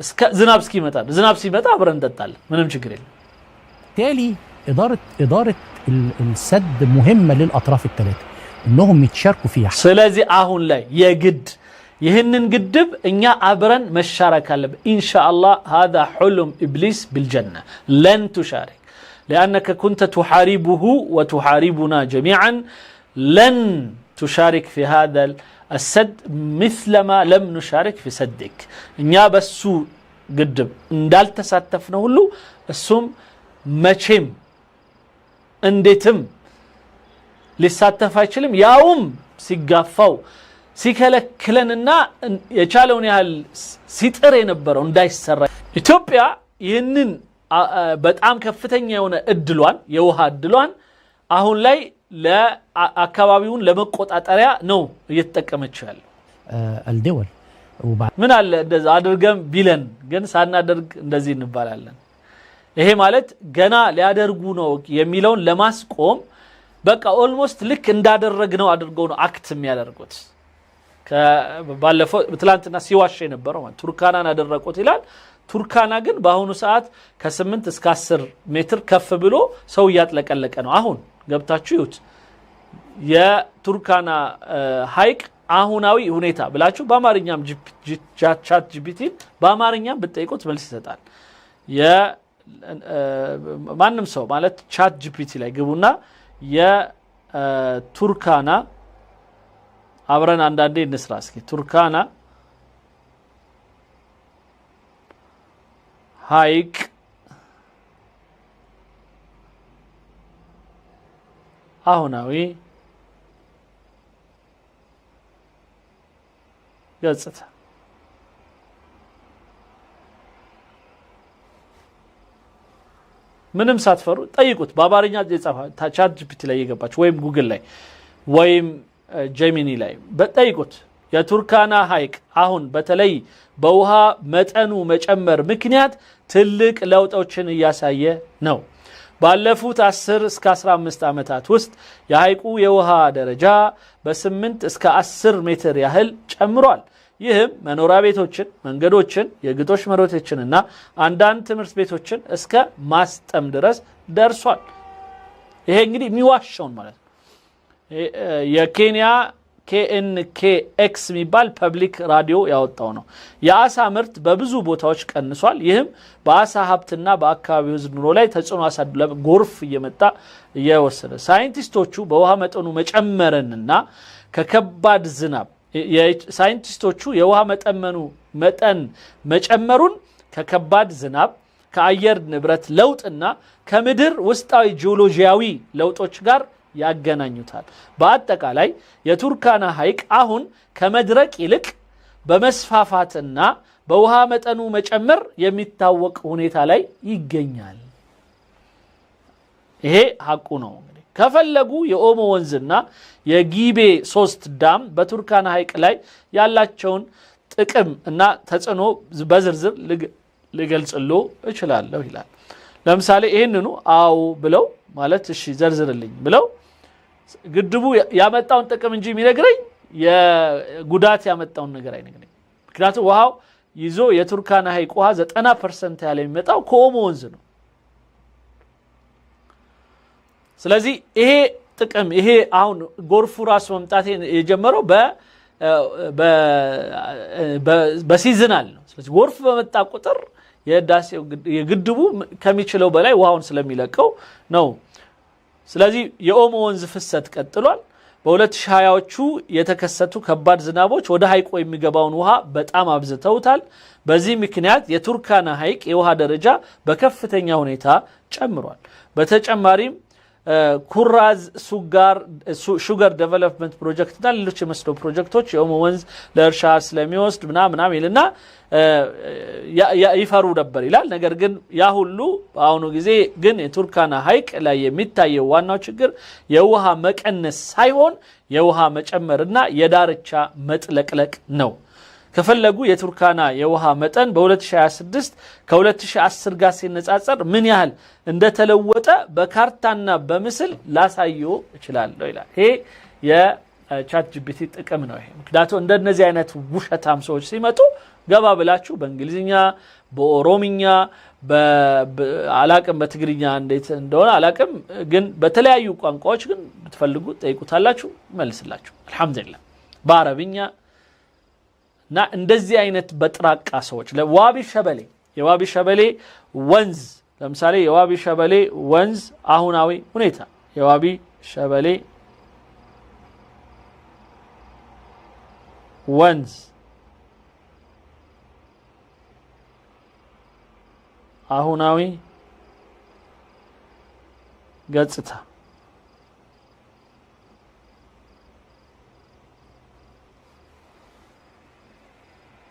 እስከ ዝናብ እስኪመጣ ዝናብ ሲመጣ አብረን እንጠጣለን ምንም ችግር የለም بالتالي اداره السد مهمه للاطراف الثلاثه انهم يتشاركوا فيها ስለዚህ አሁን ላይ የግድ ይህንን ግድብ እኛ አብረን መሻረክ አለብን ኢንሻአላህ هذا حلم ابليس بالجنه لن تشارك لانك كنت تحاربه وتحاربنا جميعا لن تشارك في هذا السد مثلما لم نشارك في سدك እኛ በሱ ግድብ እንዳልተሳተፍነው ሁሉ እሱም መቼም እንዴትም ሊሳተፍ አይችልም ያውም ሲጋፋው ሲከለክለንና የቻለውን ያህል ሲጥር የነበረው እንዳይሰራ ኢትዮጵያ ይህንን በጣም ከፍተኛ የሆነ እድሏን የውሃ እድሏን አሁን ላይ ለአካባቢውን ለመቆጣጠሪያ ነው እየተጠቀመች ያለው الدول ምን አለ እንደዛ አድርገም ቢለን ግን ሳናደርግ እንደዚህ እንባላለን ይሄ ማለት ገና ሊያደርጉ ነው የሚለውን ለማስቆም በቃ ኦልሞስት ልክ እንዳደረግነው አድርገው ነው አክት የሚያደርጉት ባለፈው ትላንትና ሲዋሽ የነበረው ማለት ቱርካናን አደረቁት ይላል ቱርካና ግን በአሁኑ ሰዓት ከ8 እስከ 10 ሜትር ከፍ ብሎ ሰው ያጥለቀለቀ ነው አሁን ገብታችሁ ይሁት የቱርካና ሀይቅ አሁናዊ ሁኔታ ብላችሁ በአማርኛም ቻት ጂፒቲ በአማርኛም ብትጠይቁት መልስ ይሰጣል ማንንም ሰው ማለት ቻት ጂፒቲ ላይ ግቡና የቱርካና አብረን አንዳንዴ እንስራ እስኪ ቱርካና ሀይቅ አሁናዊ ገጽታ ምንም ሳትፈሩ ጠይቁት በአማርኛ የጻፈ ቻት ጂፒቲ ላይ የገባችሁ ወይም ጉግል ላይ ወይም ጀሚኒ ላይ በጠይቁት የቱርካና ሀይቅ አሁን በተለይ በውሃ መጠኑ መጨመር ምክንያት ትልቅ ለውጦችን እያሳየ ነው ባለፉት 10 እስከ 15 ዓመታት ውስጥ የሀይቁ የውሃ ደረጃ በ8 እስከ 10 ሜትር ያህል ጨምሯል ይህም መኖሪያ ቤቶችን መንገዶችን የግጦሽ መሬቶችንና አንዳንድ ትምህርት ቤቶችን እስከ ማስጠም ድረስ ደርሷል ይሄ እንግዲህ የሚዋሻውን ማለት ነው የኬንያ KNKX የሚባል ፐብሊክ ራዲዮ ያወጣው ነው። የአሳ ምርት በብዙ ቦታዎች ቀንሷል። ይህም በአሳ ሀብትና በአካባቢው ሕዝብ ኑሮ ላይ ተጽዕኖ አሳድሯል። ጎርፍ እየመጣ እየወሰደ ሳይንቲስቶቹ በውሃ መጠኑ መጨመርንና ከከባድ ዝናብ ሳይንቲስቶቹ የውሃ መጠን መጨመሩን ከከባድ ዝናብ ከአየር ንብረት ለውጥና ከምድር ውስጣዊ ጂኦሎጂያዊ ለውጦች ጋር ያገናኙታል። በአጠቃላይ የቱርካና ሐይቅ አሁን ከመድረቅ ይልቅ በመስፋፋትና በውሃ መጠኑ መጨመር የሚታወቅ ሁኔታ ላይ ይገኛል። ይሄ ሐቁ ነው። እንግዲህ ከፈለጉ የኦሞ ወንዝና የጊቤ 3 ዳም በቱርካና ሐይቅ ላይ ያላቸውን ጥቅም እና ተጽዕኖ በዝርዝር ልገልጽሎ እችላለሁ ይላል። ለምሳሌ ይሄንኑ አው ብለው ማለት እሺ ዘርዝርልኝ ብለው ግድቡ ያመጣውን ጥቅም እንጂ የሚነግረኝ የጉዳት ያመጣውን ነገር አይነግረኝ። ምክንያቱም ውሃው ይዞ የቱርካና ሐይቅ ውሃ 90% ያለ የሚመጣው ከኦሞ ወንዝ ነው። ስለዚህ ይሄ ጥቅም ይሄ አሁን ጎርፉ ራሱ መምጣት የጀመረው በሲዝናል ነው። ስለዚህ ጎርፍ በመጣ ቁጥር የህዳሴው የግድቡ ከሚችለው በላይ ውሃውን ስለሚለቀው ነው። ስለዚህ የኦሞ ወንዝ ፍሰት ቀጥሏል። በ2020ዎቹ የተከሰቱ ከባድ ዝናቦች ወደ ሐይቁ የሚገባውን ውሃ በጣም አብዝተውታል። በዚህ ምክንያት የቱርካና ሐይቅ የውሃ ደረጃ በከፍተኛ ሁኔታ ጨምሯል። በተጨማሪም ኩራዝ ሹገር ዴቨሎፕመንት ፕሮጀክት እና ሌሎች የመስኖ ፕሮጀክቶች የኦሞ ወንዝ ለእርሻ ስለሚወስድ ምናምን ይልና ይፈሩ ነበር ይላል። ነገር ግን ያ ሁሉ በአሁኑ ጊዜ ግን የቱርካና ሐይቅ ላይ የሚታየው ዋናው ችግር የውሃ መቀነስ ሳይሆን የውሃ መጨመርና የዳርቻ መጥለቅለቅ ነው። ከፈለጉ የቱርካና የውሃ መጠን በ2026 ከ2010 ጋር ሲነጻጸር ምን ያህል እንደተለወጠ በካርታና በምስል ላሳየው እችላለሁ ይላል። ይሄ የቻት ጂፒቲ ጥቅም ነው። ይሄ ምክንያቱም እንደነዚህ አይነት ውሸታም ሰዎች ሲመጡ ገባ ብላችሁ በእንግሊዝኛ በኦሮምኛ አላቅም በትግርኛ እንዴት እንደሆነ አላቅም፣ ግን በተለያዩ ቋንቋዎች ግን ብትፈልጉ ጠይቁታላችሁ መልስላችሁ አልহামዱሊላህ በአረብኛ እና እንደዚህ አይነት በጥራቃ ሰዎች የዋቢ ሸበሌ ወንዝ ለምሳሌ የዋቢ ሸበሌ ወንዝ አሁናዊ ሁኔታ የዋቢ ሸበሌ ወንዝ አሁናዊ ገጽታ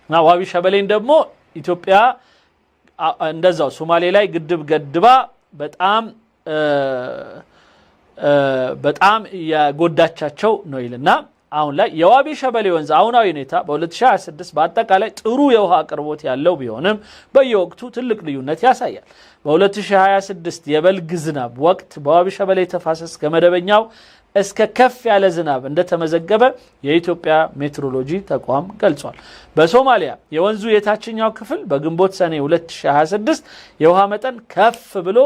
ና ዋቢ ሸበሌን ደግሞ ኢትዮጵያ እንደዛው ሶማሌ ላይ ግድብ ገድባ በጣም ያጎዳቻቸው ነው ይልና አሁን ላይ የዋቢ ሸበሌ ወንዝ አሁናዊ ሁኔታ በ2026 በአጠቃላይ ጥሩ የውሃ አቅርቦት ያለው ቢሆንም በየወቅቱ ትልቅ ልዩነት ያሳያል። በ2026 የበልግ ዝናብ ወቅት በዋቢ ሸበሌ ተፋሰስ ከመደበኛው እስከ ከፍ ያለ ዝናብ እንደተመዘገበ የኢትዮጵያ ሜትሮሎጂ ተቋም ገልጿል። በሶማሊያ የወንዙ የታችኛው ክፍል በግንቦት ሰኔ 2026 የውሃ መጠን ከፍ ብሎ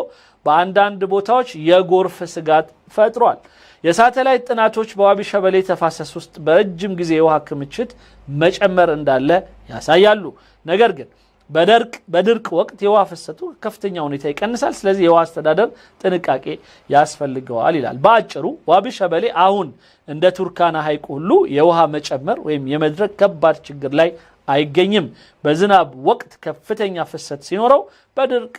በአንዳንድ ቦታዎች የጎርፍ ስጋት ፈጥሯል። የሳተላይት ጥናቶች በዋቢ ሸበሌ ተፋሰስ ውስጥ በረጅም ጊዜ የውሃ ክምችት መጨመር እንዳለ ያሳያሉ። ነገር ግን በድርቅ ወቅት የውሃ ፍሰቱ ከፍተኛ ሁኔታ ይቀንሳል። ስለዚህ የውሃ አስተዳደር ጥንቃቄ ያስፈልገዋል ይላል። በአጭሩ ዋቢ ሸበሌ አሁን እንደ ቱርካና ሐይቅ ሁሉ የውሃ መጨመር ወይም የመድረቅ ከባድ ችግር ላይ አይገኝም። በዝናብ ወቅት ከፍተኛ ፍሰት ሲኖረው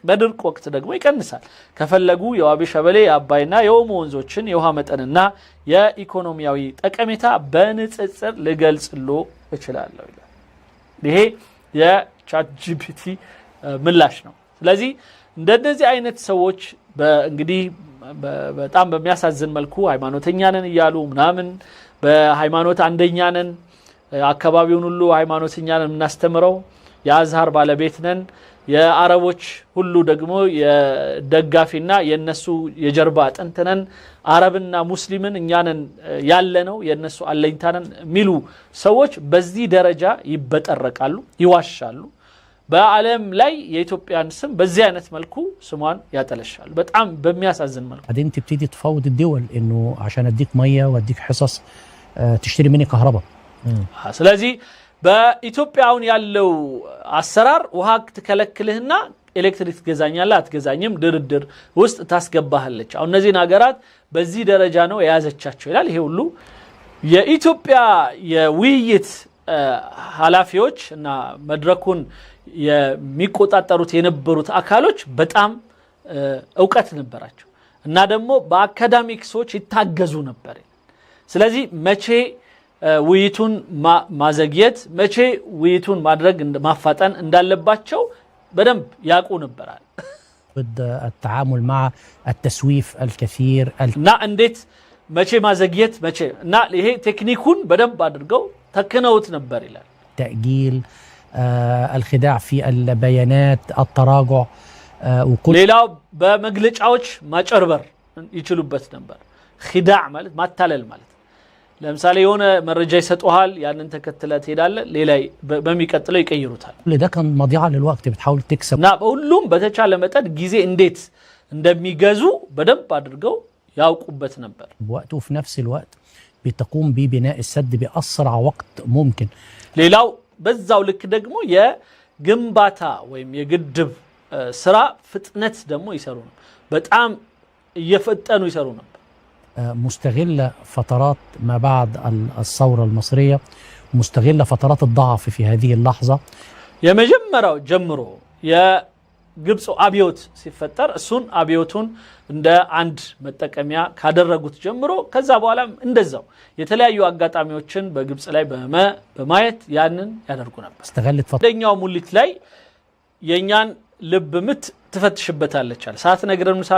በድርቅ ወቅት ደግሞ ይቀንሳል። ከፈለጉ የዋቢ ሸበሌ የአባይና የኦሞ ወንዞችን የውሃ መጠንና የኢኮኖሚያዊ ጠቀሜታ በንጽጽር ልገልጽሎ እችላለሁ ይላል። ይሄ የቻት ጂፒቲ ምላሽ ነው። ስለዚህ እንደነዚህ አይነት ሰዎች እንግዲህ በጣም በሚያሳዝን መልኩ ሃይማኖተኛ ነን እያሉ ምናምን በሃይማኖት አንደኛ ነን አካባቢውን ሁሉ ሃይማኖተኛ ነን እናስተምረው የአዝሃር ባለቤት ነን የአረቦች ሁሉ ደግሞ የደጋፊና የነሱ የጀርባ አጥንት ነን አረብና ሙስሊምን እኛንን ያለነው የነሱ አለኝታነን ሚሉ ሰዎች በዚህ ደረጃ ይበጠረቃሉ ይዋሻሉ። በዓለም ላይ የኢትዮጵያን ስም በዚህ አይነት መልኩ ስሟን ያጠለሻሉ በጣም በሚያሳዝን መልኩ። بعدين تبتدي تفاوض الدول انه عشان اديك ميه واديك حصص تشتري مني كهرباء. ስለዚህ በኢትዮጵያውን ያለው አሰራር ውሃ ትከለክልህና ኤሌክትሪክ ትገዛኛለህ አትገዛኝም ድርድር ውስጥ ታስገባሃለች። አሁን እነዚህ ሀገራት በዚህ ደረጃ ነው የያዘቻቸው ይላል። ይሄ ሁሉ የኢትዮጵያ የውይይት ኃላፊዎች እና መድረኩን የሚቆጣጠሩት የነበሩት አካሎች በጣም ዕውቀት ነበራቸው እና ደግሞ በአካዳሚክሶች ይታገዙ ነበር። ስለዚህ መቼ ውይይቱን ማዘግየት መቼ ውይይቱን ማድረግ ማፋጠን እንዳለባቸው በደንብ ያውቁ ነበራል። ضد التعامل مع التسويف الكثير እና እንዴት መቼ ማዘግየት መቼ እና ይሄ ቴክኒኩን በደንብ አድርገው ተከነውት ነበር ይላል። تأجيل الخداع في البيانات التراجع وكل ሌላው በመግለጫዎች ማጨርበር ይችሉበት ነበር። خداع ማለት ማታለል ማለት ለምሳሌ የሆነ መረጃ ይሰጡሃል ያንን ተከትለ ትሄዳለ ሌላ በሚቀጥለው ይቀይሩታል። ده كان مضيعه للوقت بتحاول تكسب እና ሁሉም በተቻለ መጠን ጊዜ እንዴት እንደሚገዙ በደንብ አድርገው ያውቁበት ነበር። بوقته في نفس الوقت بتقوم ببناء السد بأسرع وقت ممكن። ሌላው በዛው ልክ ደግሞ የግንባታ ወይም የግድብ ስራ ፍጥነት ደግሞ ይሰሩ ነው በጣም እየፈጠኑ ይሰሩ ነው። مستغلة فترات ما بعد الثورة المصرية مستغلة فترات الضعف في هذه اللحظة. የመጀመሪያው ጀምሮ የግብጽ አብዮት ሲፈጠር እሱን አብዮቱን እንደ አንድ መጠቀሚያ ካደረጉት ጀምሮ ከዛ በኋላም እንደዛው የተለያዩ አጋጣሚዎችን በግብጽ ላይ በማየት ያንን ያደርጉ ነበር። استغلت ደኛው ሙሊት ላይ የኛን ልብ ምት ትፈትሽበታለች አለ ሰዓት ነገርን ሙሳ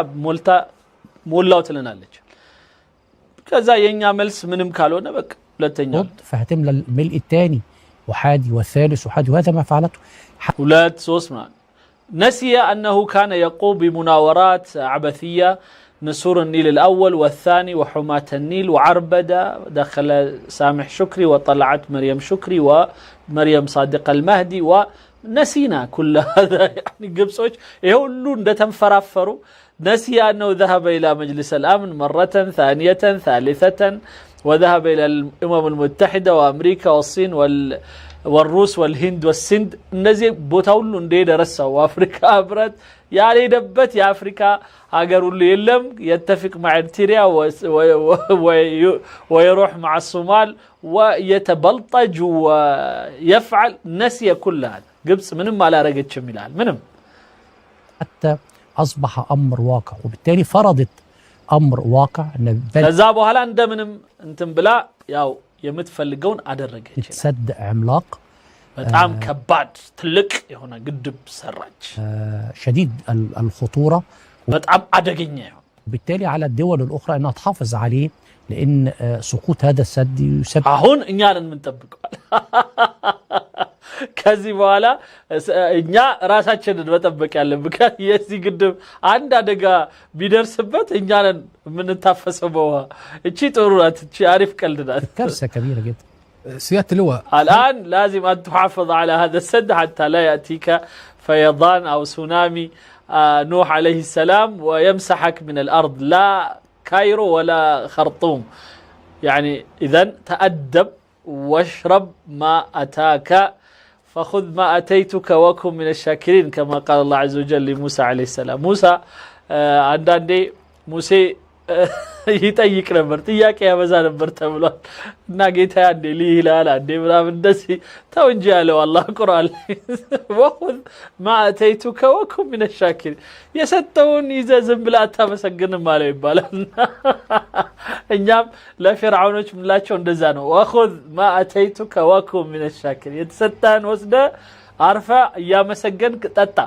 ሞላው ትለናለች። ከዛ የኛ መልስ ምንም ካልሆነ በቃ ሁለተኛው فهتملى الملء الثاني وحادي والثالث وحادي وهذا ما فعلته ሁለት ሶስት ማለት نسي أنه كان يقوم بمناورات عبثية نسور النيل الأول والثاني وحماة النيل وعربدة دخل سامح شكري وطلعت مريم شكري ومريم صادق المهدي ونسينا كل هذا يعني قبصوش يقولون ده تنفرفروا. نسي أنه ذهب إلى مجلس الأمن مرة ثانية ثالثة وذهب إلى الأمم المتحدة وأمريكا والصين والروس والهند والسند نزي بوتاولو ندي درسوا وأفريقيا أبرد يعني دبت يا أفريقيا هاجروا اللي يلم يتفق مع إريتريا ويروح مع الصومال ويتبلطج ويفعل. نسي كل هذا قبس منهم ما لا رجت شميلال منهم حتى أصبح أمر واقع وبالتالي فرضت أمر واقع أن كذا بوهلا እንደምንም እንትን ብላ ያው የምትፈልገውን አደረገች። سد عملاق በጣም ከባድ ትልቅ የሆነ ግድብ ሰራች شديد الخطورة በጣም አደገኛ ይሆን وبالتالي على الدول الأخرى أنها تحافظ عليه لأن سقوط هذا السد يسبب አሁን እኛን የምንጠብቀው ከዚህ በኋላ እኛ ራሳችንን መጠበቅ ያለብን የዚህ ግድብ አንድ አደጋ ቢደርስበት እኛን የምንታፈሰው በውሃ እቺ ጥሩ ናት እቺ አሪፍ ቀልድ ናት كارثة كبيرة جدا. سيادة اللواء الآن لازم أن تحافظ على هذا السد حتى لا يأتيك فيضان أو سونامي نوح عليه السلام ويمسحك من الأرض لا كايرو ولا خرطوم. يعني إذن تأدب واشرب ما أتاك فخذ ما أتيتك وكن من الشاكرين كما قال الله عز وجل لموسى عليه السلام. موسى عندي موسى يطيق ነበር ጥያቄ ያበዛ ነበር ተብሏል እና ጌታ አንዴ ሊላል አንዴ ምናምን እንደዚህ ተው እንጂ ያለው አላህ ቁርአን ወኹዝ ማ አተይቱከ ወኩም من الشاكرين የሰጠውን ይዘህ ዝም ብለህ አታመሰግንም ማለት ይባላል። እኛም ለፍርዓኖች ምላቸው እንደዛ ነው ወኹዝ ማ አተይቱከ ወኩም من الشاكرين የተሰጠን ወስደ አርፋ ያመሰገንክ ጠጣ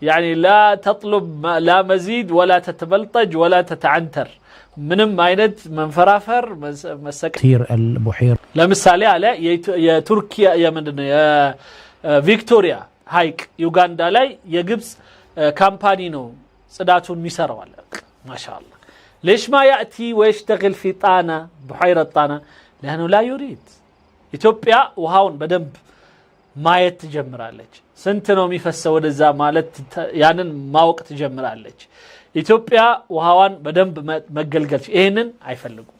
يعني لا تطلب لا مزيد ولا تتبلطج ولا تتعنتر منم عينت منفرافر مسكير البحير لمثال على يا تركيا يا من يا فيكتوريا هايك يوغندا لاي يجبس كامباني نو صداتون ميسروا ما شاء الله. ليش ما ياتي ويشتغل في طانا بحيره طانا؟ لانه لا يريد. ኢትዮጵያ ውሃውን በደንብ ማየት ትጀምራለች። ስንት ነው የሚፈሰው ወደዛ ማለት ያንን ማወቅ ትጀምራለች። ኢትዮጵያ ውሃዋን በደንብ መገልገል ይሄንን አይፈልጉም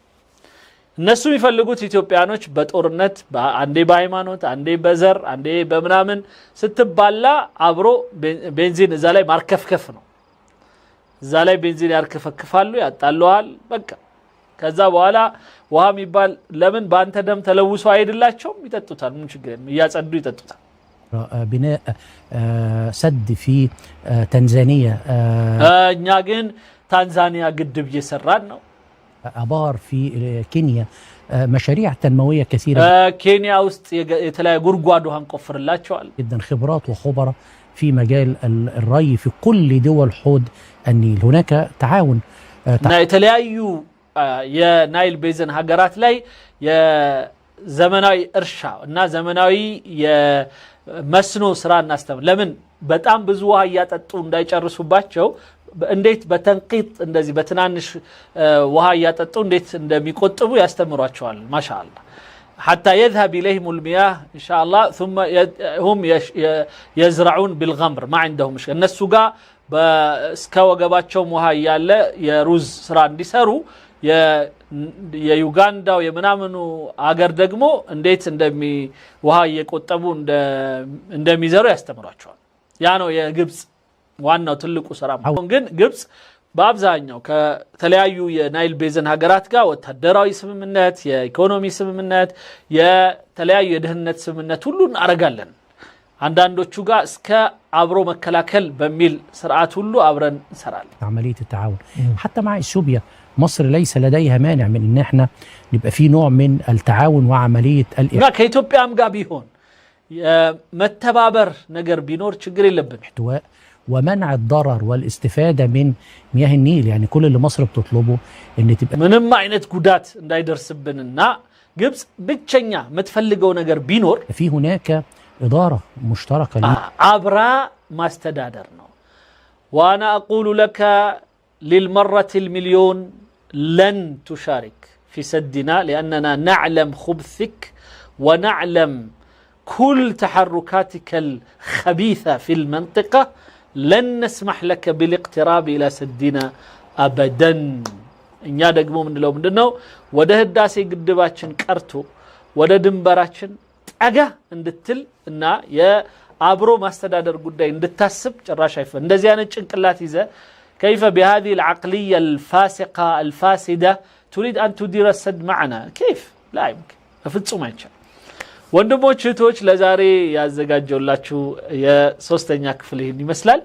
እነሱ የሚፈልጉት ኢትዮጵያኖች በጦርነት አንዴ በሃይማኖት አንዴ በዘር አንዴ በምናምን ስትባላ አብሮ ቤንዚን እዛ ላይ ማርከፍከፍ ነው እዛ ላይ ቤንዚን ያርከፈክፋሉ ያጣሉዋል በቃ ከዛ በኋላ ውሃ የሚባል ለምን በአንተ ደም ተለውሶ አይደላቸውም ይጠጡታል ምን ችግር ያጸዱ ይጠጡታል بناء سد في تنزانيا እኛ ግን ታንዛኒያ ግድብ እየሰራን ነው ابار في كينيا مشاريع تنمويه كثيره كينيا ውስጥ የተለያየ ጉድጓድ ውሃ እንቆፍርላቸዋል جدا خبرات وخبراء في مجال الري في كل دول حوض النيل هناك تعاون የተለያዩ የናይል ቤዝን ሀገራት ላይ የዘመናዊ እርሻ እና ዘመናዊ የመስኖ ስራ እናስተምር ለምን በጣም ብዙ ውሃ ያጠጡ እንዳይጨርሱባቸው እንዴት በተንቂጥ እንደዚህ በትናንሽ ውሃ ያጠጡ እንዴት እንደሚቆጥቡ ያስተምሯቸዋል ማሻአላህ حتى يذهب إليهم المياه إن شاء الله ثم هم يزرعون بالغمر ما عندهم مشكلة الناس جا እስከ ወገባቸው ውሃ ያለ የሩዝ ስራ እንዲሰሩ የዩጋንዳው የምናምኑ አገር ደግሞ እንዴት ውሃ እየቆጠቡ እንደሚዘሩ ያስተምሯቸዋል ያ ነው የግብጽ ዋናው ትልቁ ስራ ግን ግብጽ በአብዛኛው ከተለያዩ የናይል ቤዝን ሀገራት ጋር ወታደራዊ ስምምነት የኢኮኖሚ ስምምነት የተለያዩ የደህንነት ስምምነት ሁሉ እናረጋለን አንዳንዶቹ ጋር እስከ አብሮ መከላከል በሚል ስርዓት ሁሉ አብረን እንሰራለን عمليه التعاون حتى مع اثيوبيا مصر ليس لديها مانع من ان احنا نبقى في نوع من التعاون وعمليه ከኢትዮጵያም ጋር ቢሆን መተባበር ነገር ቢኖር ችግር የለብንም احتواء ومنع الضرر والاستفاده من مياه النيل يعني كل اللي مصر بتطلبه ان تبقى ምንም አይነት ጉዳት እንዳይደርስብንና ግብጽ ብቸኛ የምትፈልገው ነገር ቢኖር في هناك إدارة مشتركة عبرا ما استدادرنا وأنا أقول لك للمرة المليون لن تشارك في سدنا لأننا نعلم خبثك ونعلم كل تحركاتك الخبيثة في المنطقة لن نسمح لك بالاقتراب إلى سدنا أبدا إن يادق مؤمن لو من دنو وده الداسي قدباتشن كارتو وده دنبراتشن አጋ እንድትል እና የአብሮ ማስተዳደር ጉዳይ እንድታስብ ጭራሽ አይፈ እንደዚህ አይነት ጭንቅላት ይዘ كيف بهذه العقليه الفاسقه الفاسده تريد ان تدير السد معنا كيف لا يمكن ፍጹም አይቻል ወንድሞች እህቶች ለዛሬ ያዘጋጀውላችሁ የሶስተኛ ክፍል ይመስላል